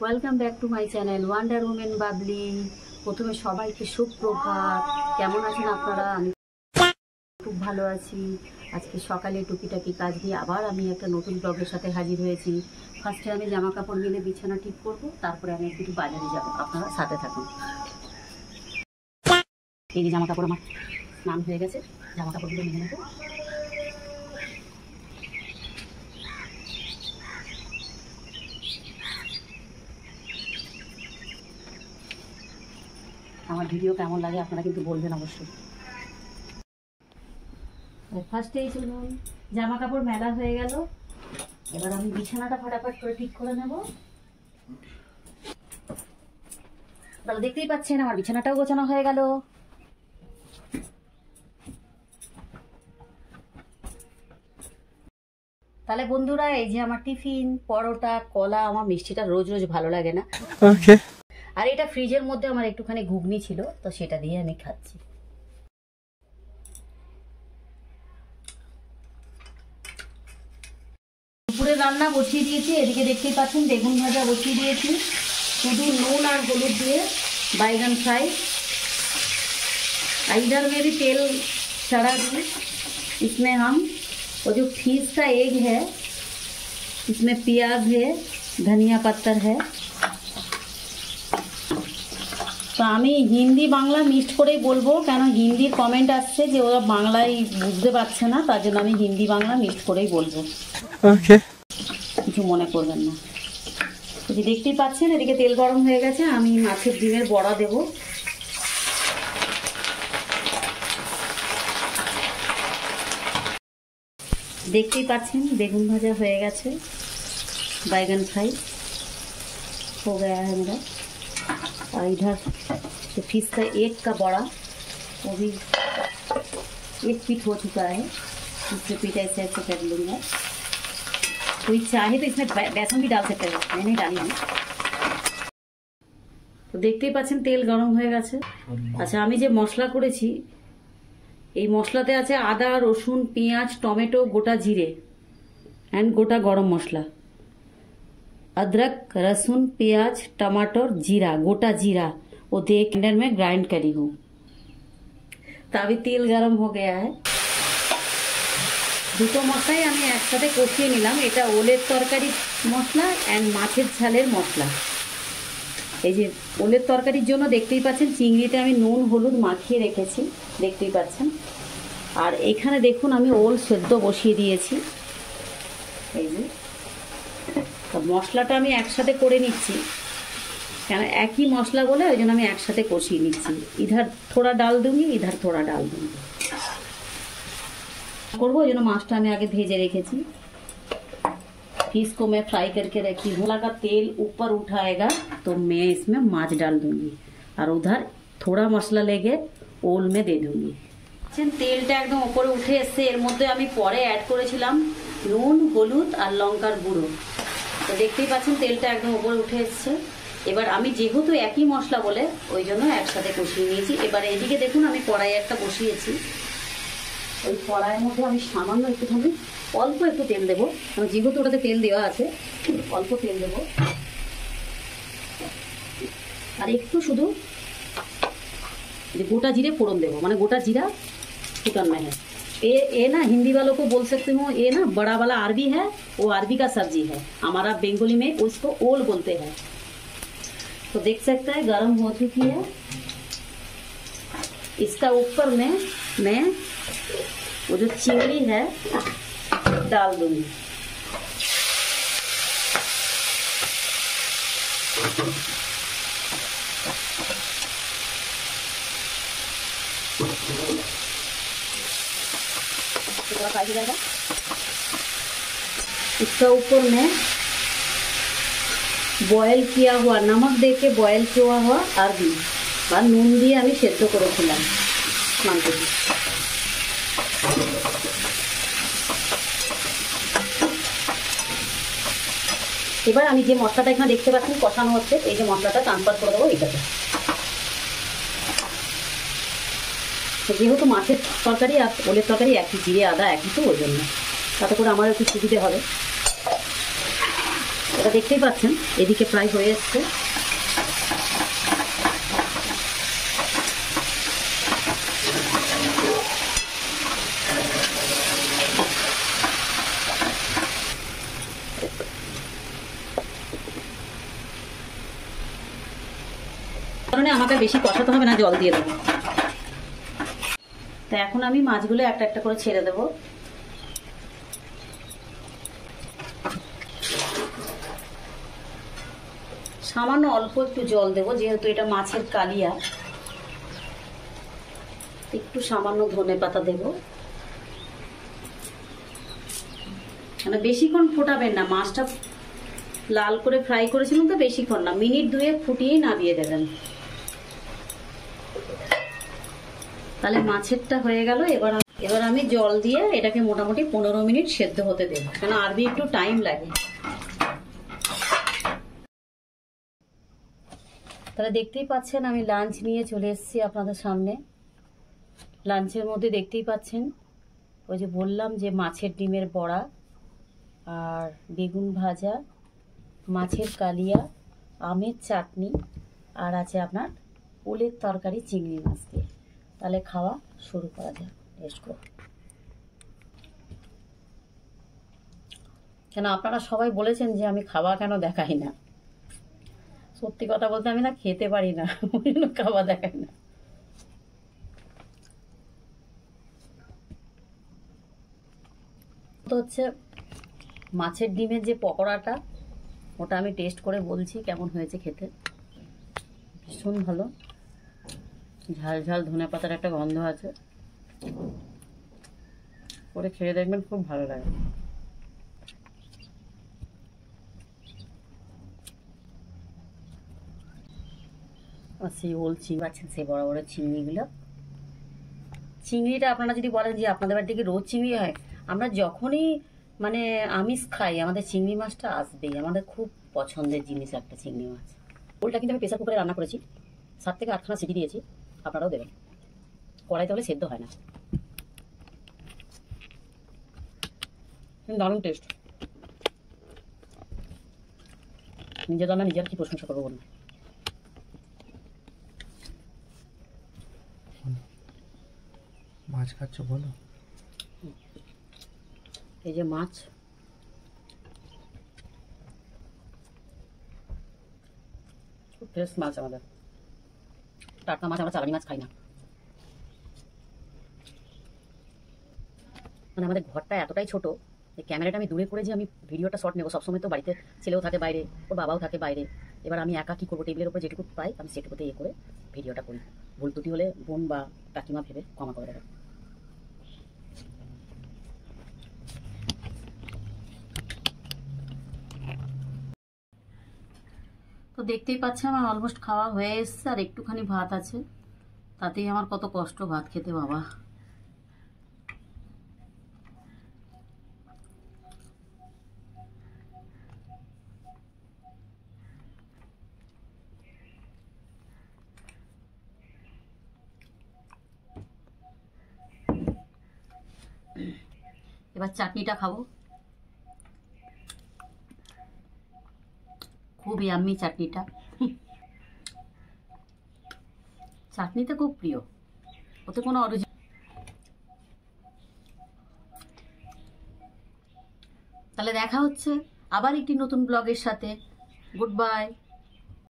Welcome back to my channel wonder women Babli. প্রথমে সবাইকে সুপ্রভাত। কেমন আছেন আপনারা? আমি খুব ভালো আছি। আজকে সকালে টুকিটাকি কাজ দিয়ে আবার আমি একটা নতুন ব্লগের সাথে হাজির হয়েছি। ফার্স্টে আমি জামা কাপড় মিলে বিছানা ঠিক করব, তারপরে আমি একটু বাজারে যাব। আপনারা সাথে থাকুন। এই যে জামা কাপড় আমার স্নান হয়ে গেছে, জামা কাপড়গুলো নিয়ে নেব। আমার ভিডিও কেমন লাগে আপনারা কিন্তু বলবেন অবশ্যই। ফার্স্টেই চলুন, জামা কাপড় মেলা হয়ে গেল, এবার আমি বিছানাটা ফটাফট করে ঠিক করে নেব। তাহলে দেখতেই পাচ্ছেন আমার বিছানাটাও গোছানো হয়ে গেল। তাহলে বন্ধুরা, এই যে আমার টিফিন, পরোটা, কলা। আমার মিষ্টিটা রোজ রোজ ভালো লাগে না, আর এটা ফ্রিজের মধ্যে আমার একটুখানি ঘুগনি ছিল, তো সেটা দিয়ে আমি খাচ্ছি। দুপুরে রান্না বসিয়ে দিয়েছি। এদিকে দেখতেই পাচ্ছেন বেগুন ভাজা বসিয়ে দিয়েছি, শুধু নুন আর হলুদ দিয়ে बैगन फ्राई। इधर में भी तेल चढ़ा दी। इसमें हम वो जो फिश का एग है, इसमें प्याज है, धनिया पत्तर है। তো আমি হিন্দি বাংলা মিক্সড করেই বলবো, কেন হিন্দির কমেন্ট আসছে যে ওরা বাংলায় বুঝতে পারছে না, তার জন্য আমি হিন্দি বাংলা মিক্সড করেই বলবো। ওকে, কিছু মনে করবেন না। যে দেখতেই পাচ্ছেন এদিকে তেল গরম হয়ে গেছে, আমি মাছের ডিমের বড়া দেব। দেখতেই পাচ্ছেন বেগুন ভাজা হয়ে গেছে, बैगन फ्राई हो गया है मेरा। और इधर जो फिश का एग का बड़ा, वो भी एक पीठ हो चुका है। दूसरे पीठ ऐसे ऐसे कर लूँगा। कोई चाहे तो इसमें बेसन भी डाल सकते हैं, मैंने डाली है। তো দেখতেই পাচ্ছেন তেল গরম হয়ে গেছে। আচ্ছা, আমি যে মশলা করেছি, এই মশলাতে আছে আদা, রসুন, পেঁয়াজ, টমেটো, গোটা জিরে এন্ড গোটা গরম মশলা। अदरक, लहसुन, प्याज, टमाटर, जीरा, गोटा जीरा वो दे ग्राइंडर में ग्राइंड करी हूँ। तो अभी तेल गरम हो गया है। দুটো মশলাই আমি একসাথে কষিয়ে নিলাম। এটা ওলের তরকারি মশলা এন্ড মাছের ঝালের মশলা। এই যে ওলের তরকারির জন্য দেখতেই পাচ্ছেন চিংড়িতে আমি নুন হলুদ মাখিয়ে রেখেছি, দেখতেই পাচ্ছেন। আর এখানে দেখুন আমি ওল সেদ্ধ বসিয়ে দিয়েছি। এই যে মশলাটা আমি একসাথে করে নিচ্ছি, কেন একই মশলা বলে ওই জন্য আমি একসাথে কষিয়ে নিচ্ছি। इधर थोड़ा डाल दूंगी, इधर थोड़ा डाल दूंगी করবো। ওই জন্য মাছটা আমি আগে ভেজে রেখেছি। फिश को मैं फ्राई करके रखी हूँ। का तेल ऊपर उठाएगा तो मैं इसमें माछ डाल दूंगी, और उधर थोड़ा मसला लेके ओल में दे दूंगी। তেলটা একদম উপরে উঠে এসছে। এর মধ্যে আমি পরে অ্যাড করেছিলাম নুন হলুদ আর লঙ্কার গুঁড়ো। তো দেখতেই পাচ্ছেন তেলটা একদম উপরে উঠে এসছে। এবার আমি যেহেতু একই মশলা বলে ওই জন্য একসাথে কষিয়ে নিয়েছি। এবার এদিকে দেখুন আমি কড়াই একটা বসিয়েছি। ওই কড়াইয়ের মধ্যে আমি সামান্য একটুখানি অল্প একটু তেল দেবো, যেহেতু ওটাতে তেল দেওয়া আছে অল্প তেল দেবো। আর একটু শুধু গোটা জিরে फोड़न देवो, माने गोटा जीरा फुटाना है। ये ना हिंदी वालों को बोल सकती हूँ, ये ना बड़ा वाला अरबी है, वो अरबी का सब्जी है। हमारा बंगाली में उसको ओल बोलते हैं। तो देख सकते हैं गरम हो चुकी है। इसका ऊपर में मैं वो जो चिंगड़ी है डाल दूंगी। जाएगा। इसका ऊपर में बॉयल किया हुआ नमक देके बॉयल किया हुआ अरबी और নুন দিয়ে আমি সেদ্ধ করেছিলাম মাংসটি। এবার আমি যে মশলাটা এখানে দেখতে পাচ্ছেন কষানো হচ্ছে, এই যে মশলাটা ট্রান্সফার করে দেবো এটাতে। যেহেতু মাছের তরকারি আর ওলের তরকারি একই, জিরে আদা একই, তো ওই জন্য তাতে করে আমার একটু সুবিধে হবে। দেখতেই পাচ্ছেন এদিকে প্রায় হয়ে এসছে। কারণে আমাকে বেশি কষাতে হবে না, জল দিয়ে দেবো। তো এখন আমি মাছগুলো একটা একটা করে ছেড়ে দেবো। সামান্য অল্প একটু জল দেবো, যেহেতু এটা মাছের কালিয়া। একটু সামান্য ধনেপাতা দেবো, মানে বেশিক্ষণ ফোটাবেন না। মাছটা লাল করে ফ্রাই করেছিলাম তো, বেশিক্ষণ না, মিনিট 2 ফুটিয়েই নামিয়ে দেবেন। তাহলে মাছেরটা হয়ে গেল। এবার আমি জল দিয়ে এটাকে মোটামুটি 15 মিনিট সেদ্ধ হতে দেবো, কেন আরবি একটু টাইম লাগে। তাহলে দেখতেই পাচ্ছেন আমি লাঞ্চ নিয়ে চলে এসেছি আপনাদের সামনে। লাঞ্চের মধ্যে দেখতেই পাচ্ছেন ওই যে বললাম যে মাছের ডিমের বড়া আর বেগুন ভাজা, মাছের কালিয়া, আমের চাটনি, আর আছে আপনার ওলের তরকারি চিংড়ি মাছ দিয়ে। তাহলে খাওয়া শুরু করা যাক, টেস্ট করো। কেন আপনারা সবাই বলেছেন যে আমি খাওয়া কেন দেখাই না। সত্যি কথা বলতে আমি না খেতে পারি না, ওই জন্য খাওয়া দেখাই না। তো হচ্ছে মাছের ডিমের যে পকোড়াটা, ওটা আমি টেস্ট করে বলছি কেমন হয়েছে খেতে। ভীষণ ভালো, ঝাল ঝাল ধনে পাতার একটা গন্ধ আছে। করে খেয়ে দেখবেন, খুব ভালো লাগে। আর সেই ওল চিংড়ি পাচ্ছেন, সেই বড় বড় চিংড়িগুলো। চিংড়িটা আপনারা যদি বলেন যে আপনাদের বাড়ি থেকে রোজ চিংড়ি হয়, আমরা যখনই মানে আমিষ খাই আমাদের চিংড়ি মাছটা আসবেই। আমাদের খুব পছন্দের জিনিস একটা চিংড়ি মাছ। ওলটা কিন্তু আমি প্রেসার কুকারে রান্না করেছি, 7 থেকে 8খানা সিটি দিয়েছি, আপনারাও দেবেন। কড়াইতে হলে সেদ্ধ হয় না, দারুণ টেস্ট। নিজের রান্না নিজের কি প্রশংসা করবো বলুন। মাছ খাচ্ছ বলো। এই যে মাছ, খুব ফ্রেশ মাছ আমাদের, টাটকা মাছ। আমরা চালানি মাছ খাই না। মানে আমাদের ঘরটা এতটাই ছোট, এই ক্যামেরাটা আমি দূরে করে যে আমি ভিডিওটা শর্ট নেবো, সবসময় তো বাড়িতে ছেলেও থাকে বাইরে, ওর বাবাও থাকে বাইরে। এবার আমি একা কী করবো, টেবিলের উপরে যেটুকু পাই আমি সেটুকুতে করে ভিডিওটা করি। ভুল ত্রুটি হলে বোন বা কাকিমা ভেবে ক্ষমা করে দেবে। তো দেখতেই পাচ্ছেন আমার অলমোস্ট খাওয়া হয়ে এসছে, আর একটুখানি ভাত আছে। তাতেই আমার কত কষ্ট ভাত খেতে বাবা। এবার চাটনিটা খাবো, খুব ইয়াম্মি চাটনিটা। চাটনিটা খুব প্রিয়, ওতে কোনো অরিজিনাল। তাহলে দেখা হচ্ছে আবার একটি নতুন ব্লগের সাথে। Good bye.